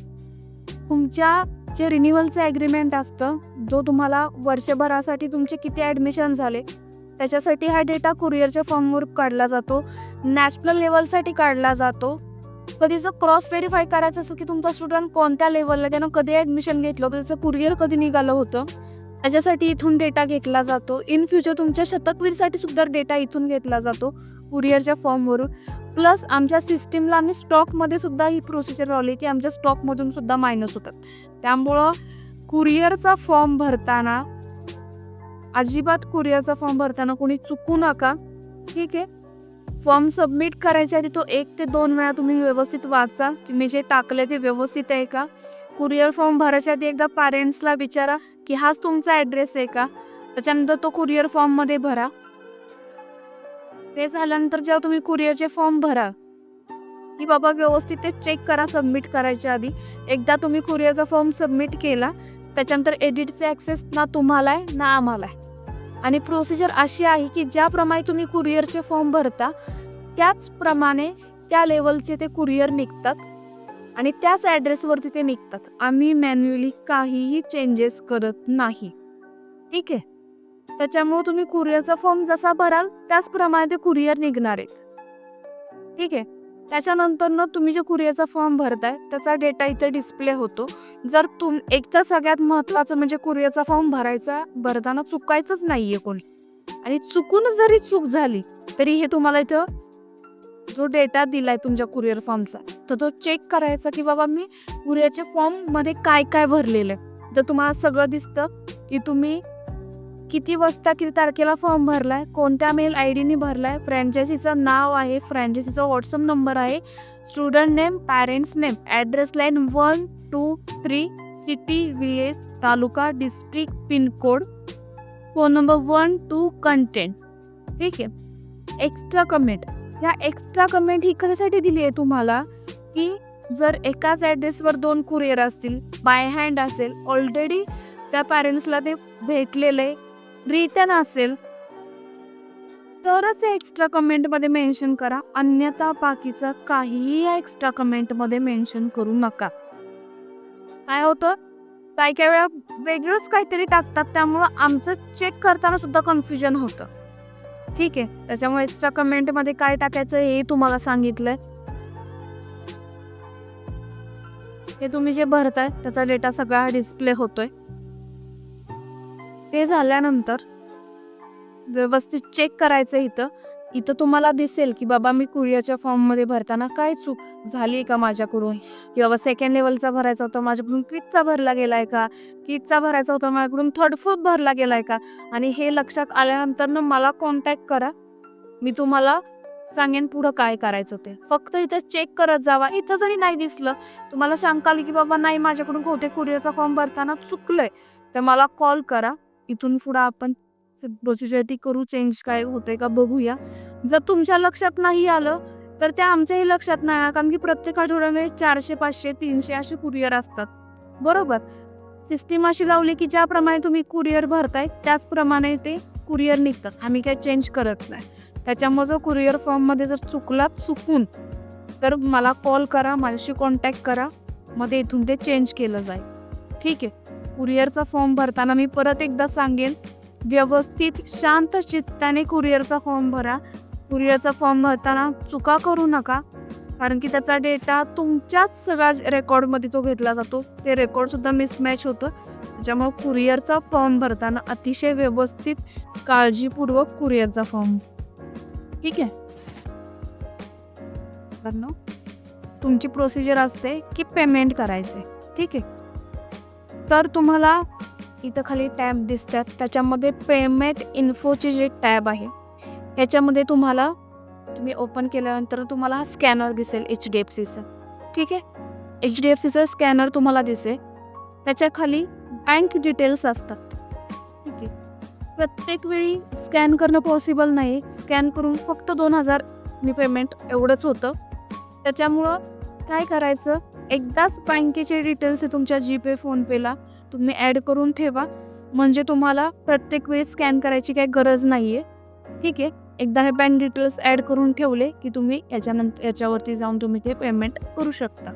[SPEAKER 1] तुमच्या जे रिन्युअलचं ॲग्रीमेंट असतं, जो तुम्हाला वर्षभरासाठी तुमचे किती ॲडमिशन झाले त्याच्यासाठी हा डेटा कुरिअरच्या फॉर्मवर काढला जातो, नॅशनल लेवलसाठी काढला जातो. कधी जर क्रॉस व्हेरीफाय करायचं असं की तुमचा स्टुडंट कोणत्या लेवलला, त्यानं कधी ॲडमिशन घेतलं होतं, त्याचं कुरिअर कधी निघालं होतं, त्याच्यासाठी इथून डेटा घेतला जातो. इन फ्युचर तुमच्या शतकवीरसाठी सुद्धा डेटा इथून घेतला जातो कुरिअरच्या फॉर्मवरून. प्लस आमच्या सिस्टीमला आणि स्टॉकमध्ये सुद्धा ही प्रोसिजर लावली की आमच्या स्टॉकमधून सुद्धा मायनस होतात. त्यामुळं कुरिअरचा फॉर्म भरताना अजिबात कुरिअरचा फॉर्म भरताना कोणी चुकू नका. ठीक आहे. फॉर्म सबमिट करायच्या आधी तो 1 ते 2 वेळा तुम्ही व्यवस्थित वाचा की मी जे टाकले ते व्यवस्थित आहे का. कुरिअर फॉर्म भरायच्या आधी एकदा पॅरेंट्सला विचारा की हाच तुमचा ॲड्रेस आहे का. त्याच्यानंतर तो कुरिअर फॉर्ममध्ये भरा. ते झाल्यानंतर जेव्हा तुम्ही कुरिअरचे फॉर्म भरा की बाबा व्यवस्थित ते चेक करा सबमिट करायच्या आधी. एकदा तुम्ही कुरिअरचा फॉर्म सबमिट केला त्याच्यानंतर एडिटचे ॲक्सेस ना तुम्हाला आहे ना आम्हाला आहे. आणि प्रोसिजर अशी आहे की ज्याप्रमाणे तुम्ही कुरिअरचे फॉर्म भरता त्याचप्रमाणे त्या लेवलचे ते कुरिअर निघतात आणि त्याच ॲड्रेसवरती ते निघतात. आम्ही मॅन्युअली काहीही चेंजेस करत नाही. ठीक आहे. त्याच्यामुळे तुम्ही कुरिअरचा फॉर्म जसा भराल त्याचप्रमाणे ते कुरिअर निघणार आहेत. ठीक आहे. त्याच्यानंतर तुम्ही जे कुरिअरचा फॉर्म भरताय त्याचा डेटा इथे डिस्प्ले होतो. जर एकतर सगळ्यात महत्त्वाचं म्हणजे कुरिअरचा फॉर्म भरताना चुकायचंच नाही आहे कोणी. आणि चुकून जरी चूक झाली तरी हे तुम्हाला इथं जो डेटा दिलाय तुमच्या कुरिअर फॉर्मचा तर तो चेक करायचा की बाबा मी कुरिअरच्या फॉर्ममध्ये काय काय भरलेलं आहे. तर तुम्हाला सगळं दिसतं की तुम्ही किती वाजता किती तारखेला फॉर्म भरलाय, कोणत्या मेल ID भरलाय, फ्रँचायझीचं नाव आहे, फ्रँचायझीचा व्हॉट्सअप नंबर आहे, student name, parents name, address line 1, 2, 3, city, VS, taluka, district, pin code, phone number 1, 2, content. ठीक आहे. Extra comment. या एक्स्ट्रा कमेंट ही कशासाठी दिली आहे तुम्हाला की जर एकाच ॲड्रेसवर 2 कुरिअर असतील, बाय हँड असेल, ऑलरेडी त्या पॅरेंट्सला ते भेटलेलं आहे, रिटर्न असेल तरच एक्स्ट्रा कमेंटमध्ये मेन्शन करा. अन्यथा बाकीचं काहीही एक्स्ट्रा कमेंटमध्ये मेन्शन करू नका. काय होतं काही वेळा वेगळंच काहीतरी टाकतात त्यामुळं आमचं चेक करताना सुद्धा कन्फ्युजन होतं. ठीक आहे. त्याच्यामुळे एक्स्ट्रा कमेंटमध्ये काय टाकायचं हे तुम्हाला सांगितलंय. हे तुम्ही जे भरताय त्याचा डेटा सगळा डिस्प्ले होतोय. ते झाल्यानंतर व्यवस्थित चेक करायचं. इथं तुम्हाला दिसेल की बाबा मी कुरिअरच्या फॉर्ममध्ये भरताना काय चूक झाली आहे का माझ्याकडून, किंवा सेकंड लेवलचा भरायचा होता माझ्याकडून क्विकचा भरला गेला आहे का, किटचा भरायचा होता माझ्याकडून थर्ड फोर्थ भरला गेला आहे का. आणि हे लक्षात आल्यानंतर मला कॉन्टॅक्ट करा. मी तुम्हाला सांगेन पुढं काय करायचं ते. फक्त इथं चेक करत जावा. इथं जरी नाही दिसलं तुम्हाला शंका आली की बाबा नाही माझ्याकडून कोणते कुरिअरचा फॉर्म भरताना चुकलंय तर मला कॉल करा. इथून पुढं आपण प्रोसिजर ती करू, चेंज काय होतंय का बघूया. जर तुमच्या लक्षात नाही आलं तर त्या आमच्याही लक्षात नाही, कारण की प्रत्येक आठवड्यामध्ये 400, 500, 300 असे कुरिअर असतात. बरोबर. सिस्टीम अशी लावली की ज्याप्रमाणे तुम्ही कुरिअर भरताय त्याचप्रमाणे ते कुरिअर निघतात. आम्ही काय चेंज करत नाही. त्याच्यामुळे जर कुरिअर फॉर्ममध्ये जर चुकून तर मला कॉल करा, माझ्याशी कॉन्टॅक्ट करा, मध्ये इथून ते चेंज केलं जाईल. ठीक आहे. कुरिअरचा फॉर्म भरताना मी परत एकदा सांगेन व्यवस्थित शांत चित्ताने कुरिअरचा फॉर्म भरा. कुरिअरचा फॉर्म भरताना चुका करू नका, कारण की त्याचा डेटा तुमच्याच सगळ्या रेकॉर्डमध्ये तो घेतला जातो. ते रेकॉर्डसुद्धा मिसमॅच होतं. त्याच्यामुळे कुरिअरचा फॉर्म भरताना अतिशय व्यवस्थित काळजीपूर्वक कुरिअरचा फॉर्म. ठीक आहे. तुमची प्रोसिजर असते की पेमेंट करायचे. ठीक आहे. तर तुम्हाला इथं खाली टॅब दिसतात, त्याच्यामध्ये पेमेंट इन्फोचे जे टॅब आहे त्याच्यामध्ये तुम्ही ओपन केल्यानंतर तुम्हाला हा स्कॅनर दिसेल HDFCचा. ठीक आहे. HDFCचा स्कॅनर तुम्हाला दिसेल. त्याच्या खाली बँक डिटेल्स असतात. ठीक आहे. प्रत्येक वेळी स्कॅन करणं पॉसिबल नाही. स्कॅन करून फक्त 2000 मी पेमेंट एवढंच होतं. त्याच्यामुळं काय करायचं, एकदाच बँकेचे डिटेल्स तुमच्या GPay, फोनपेला तुम्ही ॲड करून ठेवा, म्हणजे तुम्हाला प्रत्येक वेळी स्कॅन करायची काही गरज नाही आहे. ठीक आहे. एकदा हे बँक डिटेल्स ॲड करून ठेवले की तुम्ही याच्यावरती जाऊन तुम्ही ते पेमेंट करू शकता.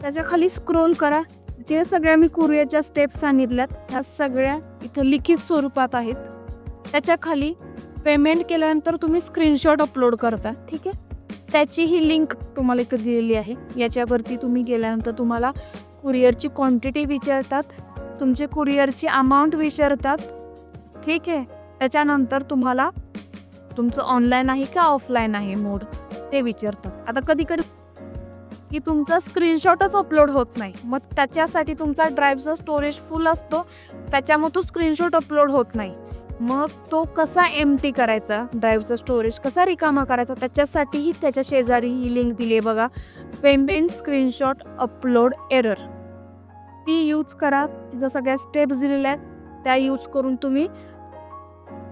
[SPEAKER 1] त्याच्या खाली स्क्रोल करा. जे सगळ्या मी कुरिअरच्या स्टेप्स सांगितल्यात ह्या सगळ्या इथं लिखित स्वरूपात आहेत. त्याच्या खाली पेमेंट केल्यानंतर तुम्ही स्क्रीनशॉट अपलोड करता. ठीक आहे. त्याची ही लिंक तुम्हाला इथं दिलेली आहे. याच्यावरती तुम्ही गेल्यानंतर तुम्हाला कुरिअरची क्वांटिटी विचारतात, तुमची कुरिअरची अमाऊंट विचारतात, ठीक आहे. त्याच्यानंतर तुम्हाला तुमचं ऑनलाईन आहे का ऑफलाईन आहे मोड ते विचारतात. आता कधी कधी की तुमचा स्क्रीनशॉटच अपलोड होत नाही, मग त्याच्यासाठी तुमचा ड्राईव्हचा स्टोरेज फुल असतो, त्याच्यामुळे तो स्क्रीनशॉट अपलोड होत नाही. मग तो कसा एम्प्टी करायचा, ड्राईव्हचा स्टोरेज कसा रिकामा करायचा, त्याच्यासाठीही त्याच्या शेजारी ही लिंक दिली आहे बघा, पेमेंट स्क्रीनशॉट अपलोड एरर. ती यूज करा. तिथं सगळ्या स्टेप्स दिलेल्या आहेत, त्या यूज करून तुम्ही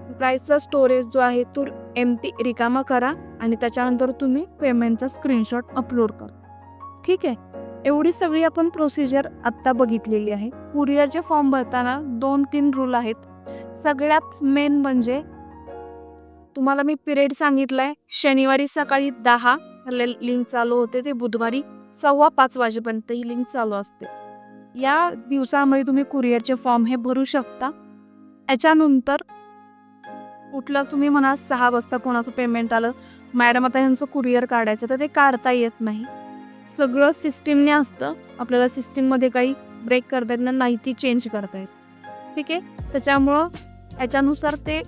[SPEAKER 1] ड्राईव्हचा स्टोरेज जो आहे तो एम्प्टी रिकामा करा आणि त्याच्यानंतर तुम्ही पेमेंटचा स्क्रीनशॉट अपलोड करा. ठीक आहे. एवढी सगळी आपण प्रोसिजर आत्ता बघितलेली आहे. कुरिअरचे फॉर्म भरताना 2-3 रूल आहेत. सगळ्यात मेन म्हणजे तुम्हाला मी पिरियड सांगितलाय, शनिवारी सकाळी 10 लिंक चालू होते ते बुधवारी 4:15 वाजेपर्यंत ही लिंक चालू असते. या दिवसामध्ये तुम्ही कुरिअरचे फॉर्म हे भरू शकता. याच्यानंतर कुठलं तुम्ही म्हणा 6 वाजता कोणाचं पेमेंट आलं, मॅडम आता ह्यांचं कुरिअर काढायचं, तर ते काढता येत नाही. सगळं सिस्टीमने असतं, आपल्याला सिस्टीममध्ये काही ब्रेक करता येत नाही, ती चेंज करता येत. ठीक आहे. त्याच्यामुळं याच्यानुसार ते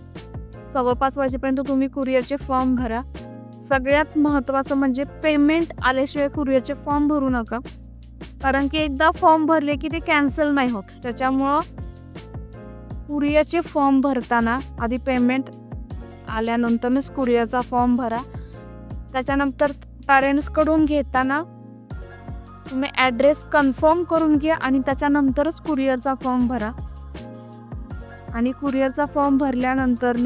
[SPEAKER 1] 4:15 वाजेपर्यंत तुम्ही कुरिअरचे फॉर्म भरा. सगळ्यात महत्त्वाचं म्हणजे पेमेंट आल्याशिवाय कुरिअरचे फॉर्म भरू नका, कारण की एकदा फॉर्म भरले की ते कॅन्सल नाही होत. त्याच्यामुळं कुरिअरचे फॉर्म भरताना आधी पेमेंट आल्यानंतरच कुरिअरचा फॉर्म भरा. त्याच्यानंतर पॅरेंट्सकडून घेताना तुम्ही ॲड्रेस कन्फर्म करून घ्या आणि त्याच्यानंतरच कुरिअरचा फॉर्म भरा. आणि कुरिअरचा फॉर्म भरल्यानंतर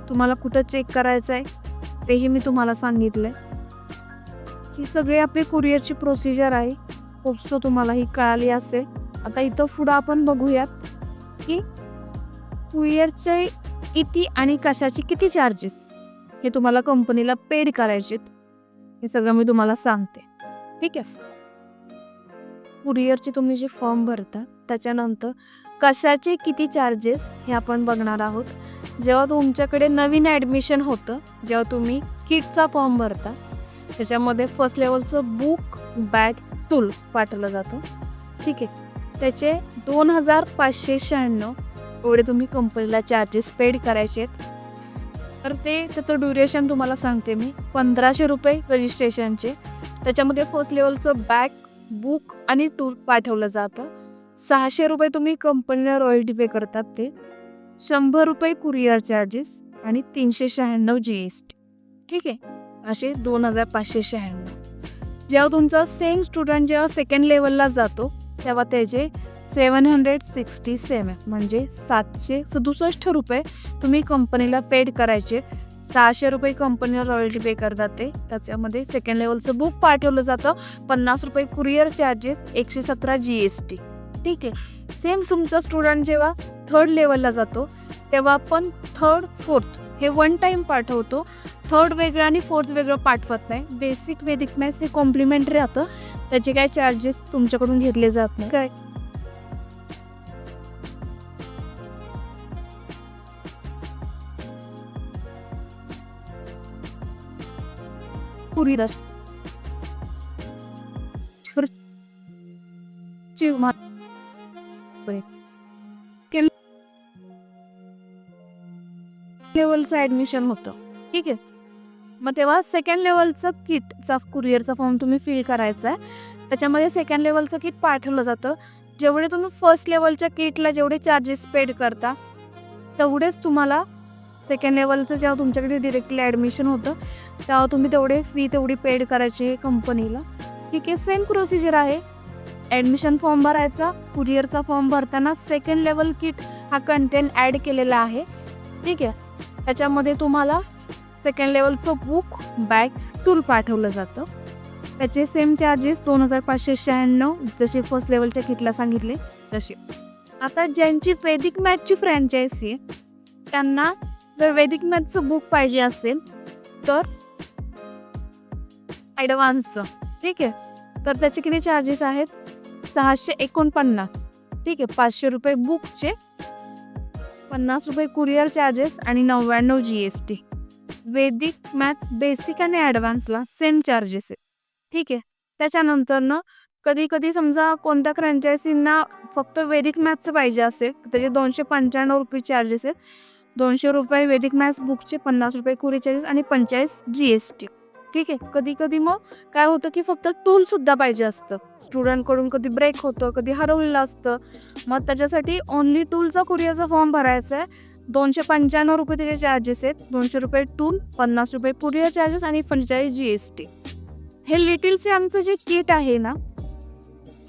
[SPEAKER 1] तुम्हाला कुठं चेक करायचं आहे तेही मी तुम्हाला सांगितलं आहे. ही सगळी आपली कुरिअरची प्रोसिजर आहे. होपसो तुम्हाला ही कळाली असेल. आता इथं पुढं आपण बघूयात की कुरिअरचे किती आणि कशाची किती चार्जेस हे तुम्हाला कंपनीला पेड करायचे, हे सगळं मी तुम्हाला सांगते. ठीक आहे. कुरिअरचे तुम्ही जे फॉर्म भरता त्याच्यानंतर कशाचे किती चार्जेस हे आपण बघणार आहोत. जेव्हा तुमच्याकडे नवीन ॲडमिशन होतं, जेव्हा तुम्ही किटचा फॉर्म भरता, त्याच्यामध्ये फर्स्ट लेवलचं बुक, बॅग, टूल पाठवलं जातं. ठीक आहे. त्याचे 2,596 एवढे तुम्ही कंपनीला चार्जेस पेड करायचे आहेत. तर त्याचं ड्युरेशन तुम्हाला सांगते मी. 1,500 रुपये रजिस्ट्रेशनचे. त्याच्यामध्ये फर्स्ट लेवलचं बॅग, बुक आणि टूल पाठवलं जातं. 600 रुपये तुम्ही कंपनीला रॉयल्टी पे करतात, ते 100 रुपये कुरिअर चार्जेस आणि 396 GST. ठीक आहे. असे 2,596. जेव्हा तुमचा सेम स्टुडंट जेव्हा सेकंड लेवलला जातो तेव्हा त्याचे 767 म्हणजे 767 रुपये तुम्ही कंपनीला पेड करायचे. 600 रुपये कंपनीला रॉयल्टी पे करतात ते. त्याच्यामध्ये सेकंड लेवलचं बुक पाठवलं जातं, 50 रुपये कुरिअर चार्जेस, 117 GST. ठीक आहे. सेम तुमचा स्टुडंट जेव्हा थर्ड लेवलला जातो तेव्हा आपण थर्ड, फोर्थ हे 1 टाईम पाठवतो. थर्ड वेगळं आणि फोर्थ वेगळं पाठवत नाही. बेसिक वेदिक मॅथ्स हे कॉम्प्लिमेंटरी राहतं, त्याचे काय चार्जेस तुमच्याकडून घेतले जात नाही. काय कुरिअर लेवलचं ॲडमिशन होतं. ठीक आहे. मग तेव्हा सेकंड लेवलचं किटचा कुरिअरचा फॉर्म तुम्ही फिल करायचा आहे. त्याच्यामध्ये सेकंड लेवलचं किट पाठवलं जातं. जेवढे तुम्ही फर्स्ट लेवलच्या किटला जेवढे चार्जेस पेड करता तेवढेच तुम्हाला सेकंड लेवलचं जेव्हा तुमच्याकडे डिरेक्टली ॲडमिशन होतं तेव्हा तुम्ही तेवढी पेड करायची कंपनीला. ठीक आहे. सेम प्रोसिजर आहे. ॲडमिशन फॉर्म भरायचा, कुरिअरचा फॉर्म भरताना सेकंड लेवल किट हा कंटेंट ॲड केलेला आहे. ठीक आहे. त्याच्यामध्ये तुम्हाला सेकंड लेवलचं बुक, बॅग, टूल पाठवलं जातं. त्याचे सेम चार्जेस 2,596 जसे फर्स्ट लेवलच्या किटला सांगितले तसे. आता ज्यांची वैदिक मॅथची फ्रँचायसी आहे त्यांना जर वैदिक मॅथचं बुक पाहिजे असेल तर ॲडव्हान्सचं, ठीक आहे, तर त्याचे किती चार्जेस आहेत? 649. ठीक आहे. 500 रुपये बुकचे, 50 रुपये कुरिअर चार्जेस आणि 99 GST. वैदिक मॅथ्स बेसिक आणि ॲडव्हान्सला सेम चार्जेस आहेत. ठीक आहे. त्याच्यानंतर कधी कधी समजा कोणत्या फ्रँचायझींना फक्त वैदिक मॅथ्सचं पाहिजे असेल तर त्याचे 295 रुपये चार्जेस आहेत. 200 रुपये वैदिक मॅथ्स बुकचे, 50 रुपये कुरिअर चार्जेस आणि 45 GST. ठीक आहे. कधी कधी मग काय होतं की फक्त टूलसुद्धा पाहिजे असतं. स्टुडंटकडून कधी ब्रेक होतं, कधी हरवलेलं असतं. मग त्याच्यासाठी ओन्ली टूलचा कुरिअरचा फॉर्म भरायचा आहे. 295 रुपये त्याचे चार्जेस आहेत. 200 रुपये टूल, 50 रुपये कुरिअर चार्जेस आणि 45 GST. हे लिटिलचे आमचं जे किट आहे ना,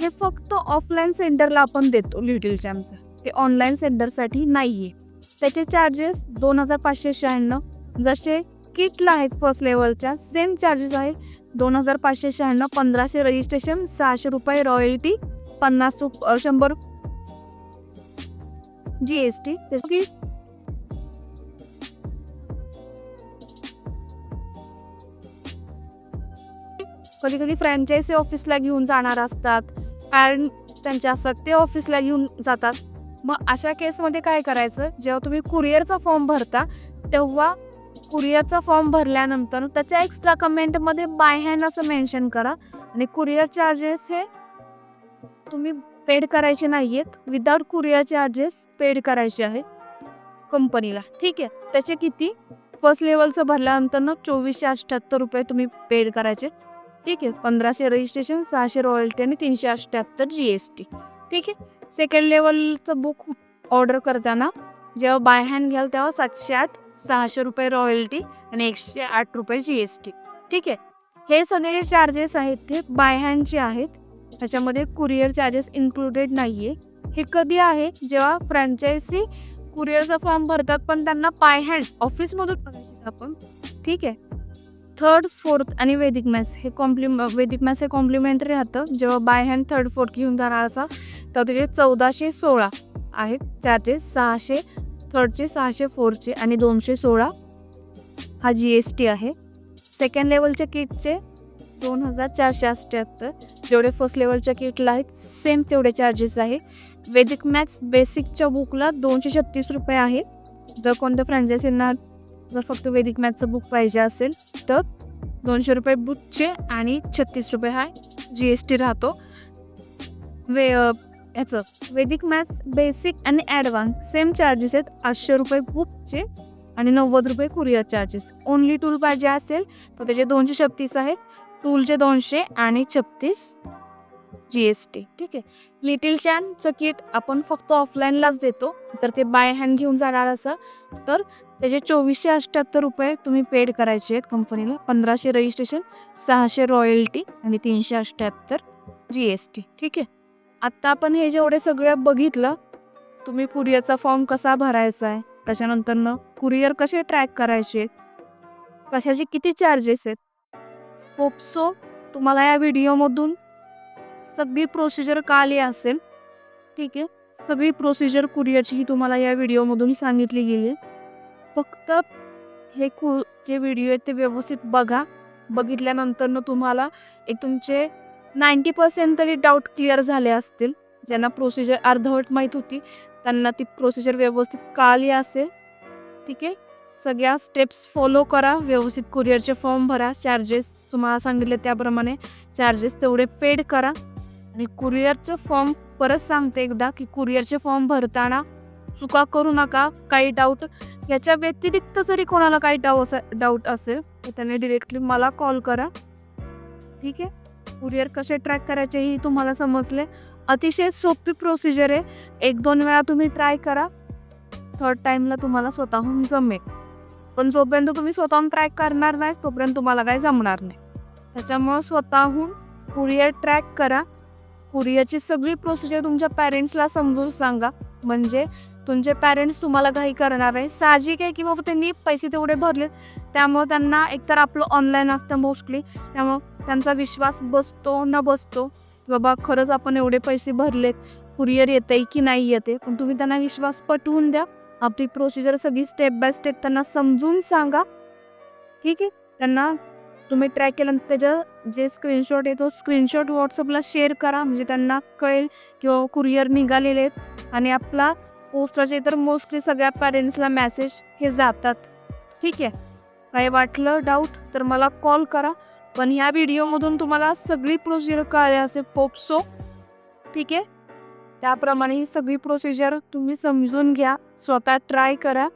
[SPEAKER 1] हे फक्त ऑफलाईन सेंटरला आपण देतो लिटिल चॅम्पचं. हे ऑनलाईन सेंटरसाठी नाही आहे. त्याचे चार्जेस 2596. जसे किटला आहेत फर्स्ट लेवलच्या सेम चार्जेस आहेत 2596. 1500 रजिस्ट्रेशन, 600 रुपये रॉयल्टी, 100 GST. कधी कधी फ्रँचायझी ऑफिसला घेऊन जाणार असतात, पॅरेंट त्यांच्या असतात ते ऑफिसला घेऊन जातात. मग अशा केसमध्ये काय करायचं, जेव्हा तुम्ही कुरिअरचा फॉर्म भरता तेव्हा कुरिअरचा फॉर्म भरल्यानंतर त्याच्या एक्स्ट्रा कमेंटमध्ये बाय हँड असं मेन्शन करा. आणि कुरिअर चार्जेस हे तुम्ही पेड करायचे नाही आहेत. विदाउट कुरिअर चार्जेस पेड करायचे आहेत कंपनीला. ठीक आहे. त्याचे किती, फर्स्ट लेवलचं भरल्यानंतर 2478 रुपये तुम्ही पेड करायचे. ठीक आहे. 1500 रजिस्ट्रेशन, 600 रॉयल्टी आणि 378 GST. ठीक आहे. सेकंड लेवलचं बुक ऑर्डर करताना जेव्हा बाय हँड घ्याल तेव्हा 708, 600 रुपये रॉयल्टी आणि 108 रुपये GST. ठीक आहे. हे सगळे जे चार्जेस आहेत ते बाय हँडचे आहेत. त्याच्यामध्ये कुरिअर चार्जेस इन्क्लुडेड नाही आहे. हे कधी आहे, जेव्हा फ्रँचायझी कुरिअरचा फॉर्म भरतात पण त्यांना बाय हँड ऑफिसमधून करायचे आपण. ठीक आहे. थर्ड, फोर्थ आणि वैदिक मॅथ्स हे वैदिक मॅथ्स हे कॉम्प्लिमेंटरी राहतं. जेव्हा बाय हँड थर्ड फोर्थ घेऊन जाणार असा तर त्याचे 1416 आहेत चार्जेस. 600 थर्डचे, 600 फोर्थचे आणि 216 हा GST आहे. सेकंड लेवलच्या किटचे 2478. जेवढे फर्स्ट लेवलच्या किटला आहेत सेम तेवढे चार्जेस आहे. वैदिक मॅथ्स बेसिकच्या बुकला 236 रुपये आहेत. जर कोणत्या फ्रँचायझींना जर फक्त वैदिक मॅथ्सचं बुक पाहिजे असेल तर 200 रुपये बुकचे आणि 36 रुपये हा GST राहतो. ह्याचं वैदिक मॅथ्स बेसिक आणि ॲडव्हान्स सेम चार्जेस आहेत. 800 रुपये बुकचे आणि 90 रुपये कुरिअर चार्जेस. ओन्ली टूल पाहिजे असेल तर त्याचे 236 आहेत. टूलचे 200 आणि 36 GST. ठीक आहे. लिटिल चॅम्पचं किट आपण फक्त ऑफलाईनलाच देतो. तर ते बाय हँड घेऊन जाणार असं तर त्याचे 2478 रुपये तुम्ही पेड करायचे आहेत कंपनीला. 1500 रजिस्ट्रेशन, 600 रॉयल्टी आणि 378 GST. ठीक आहे. आत्ता आपण हे जेवढे सगळं बघितलं, तुम्ही कुरिअरचा फॉर्म कसा भरायचा आहे, त्याच्यानंतर कुरिअर कसे ट्रॅक करायचे, कशाचे किती चार्जेस आहेत. होप्सो तुम्हाला या व्हिडिओमधून सगळी प्रोसिजर कळली असेल. ठीक आहे. सगळी प्रोसिजर कुरिअरची ही तुम्हाला या व्हिडिओमधून सांगितली गेली. फक्त हे जे व्हिडिओ आहेत ते व्यवस्थित बघा. बघितल्यानंतर तुम्हाला एक तुमचे 90% तरी डाऊट क्लिअर झाले असतील. ज्यांना प्रोसिजर अर्धवट माहीत होती त्यांना ती प्रोसिजर व्यवस्थित कळली असेल. ठीक आहे. सगळ्या स्टेप्स फॉलो करा. व्यवस्थित कुरिअरचे फॉर्म भरा. चार्जेस तुम्हाला सांगितले त्याप्रमाणे चार्जेस तेवढे पेड करा. आणि कुरिअरचं फॉर्म परत सांगते एकदा की कुरिअरचे फॉर्म भरताना चुका करू नका. काही डाऊट याच्या व्यतिरिक्त जरी कोणाला काही डाऊट असेल तर त्याने डिरेक्टली मला कॉल करा. ठीक आहे. कुरिअर कसे ट्रॅक करायचे हे तुम्हाला समजले. अतिशय सोपी प्रोसिजर आहे. 1-2 वेळा तुम्ही ट्राय करा. थर्ड टाईमला तुम्हाला स्वतःहून जमेल. पण जोपर्यंत तुम्ही स्वतःहून ट्रॅक करणार नाही तोपर्यंत तुम्हाला काही जमणार नाही. त्याच्यामुळं स्वतःहून कुरिअर ट्रॅक करा. कुरिअरची सगळी प्रोसिजर तुमच्या पॅरेंट्सला समजून सांगा. म्हणजे तुमचे पॅरेंट्स तुम्हाला काही करणार आहे. साहजिक आहे की बाबा त्यांनी पैसे तेवढे भरले त्यामुळे त्यांना एकतर आपलं ऑनलाईन असतं मोस्टली, त्यामुळं त्यांचा विश्वास बसतो न बसतो बाबा खरंच आपण एवढे पैसे भरलेत, कुरिअर येतंय की नाही येते. पण तुम्ही त्यांना विश्वास पटवून द्या. आपली प्रोसिजर सगळी स्टेप बाय स्टेप त्यांना समजून सांगा. ठीक आहे. त्यांना तुम्ही ट्रॅक केल्यानंतर त्याचं जे स्क्रीनशॉट आहे तो स्क्रीनशॉट व्हॉट्सअपला शेअर करा. म्हणजे त्यांना कळेल किंवा कुरिअर निघालेले आहेत. आणि आपला पोस्टाचे तर मोस्टली सगळ्या पॅरेंट्सला मेसेज हे जातात. ठीक आहे. काही वाटलं डाऊट तर मला कॉल करा. पण ह्या व्हिडिओमधून तुम्हाला सगळी प्रोसिजर कळली असेल पोक्सो. ठीक आहे, त्याप्रमाणे ही सगळी प्रोसिजर तुम्ही समजून घ्या, स्वतः ट्राय करा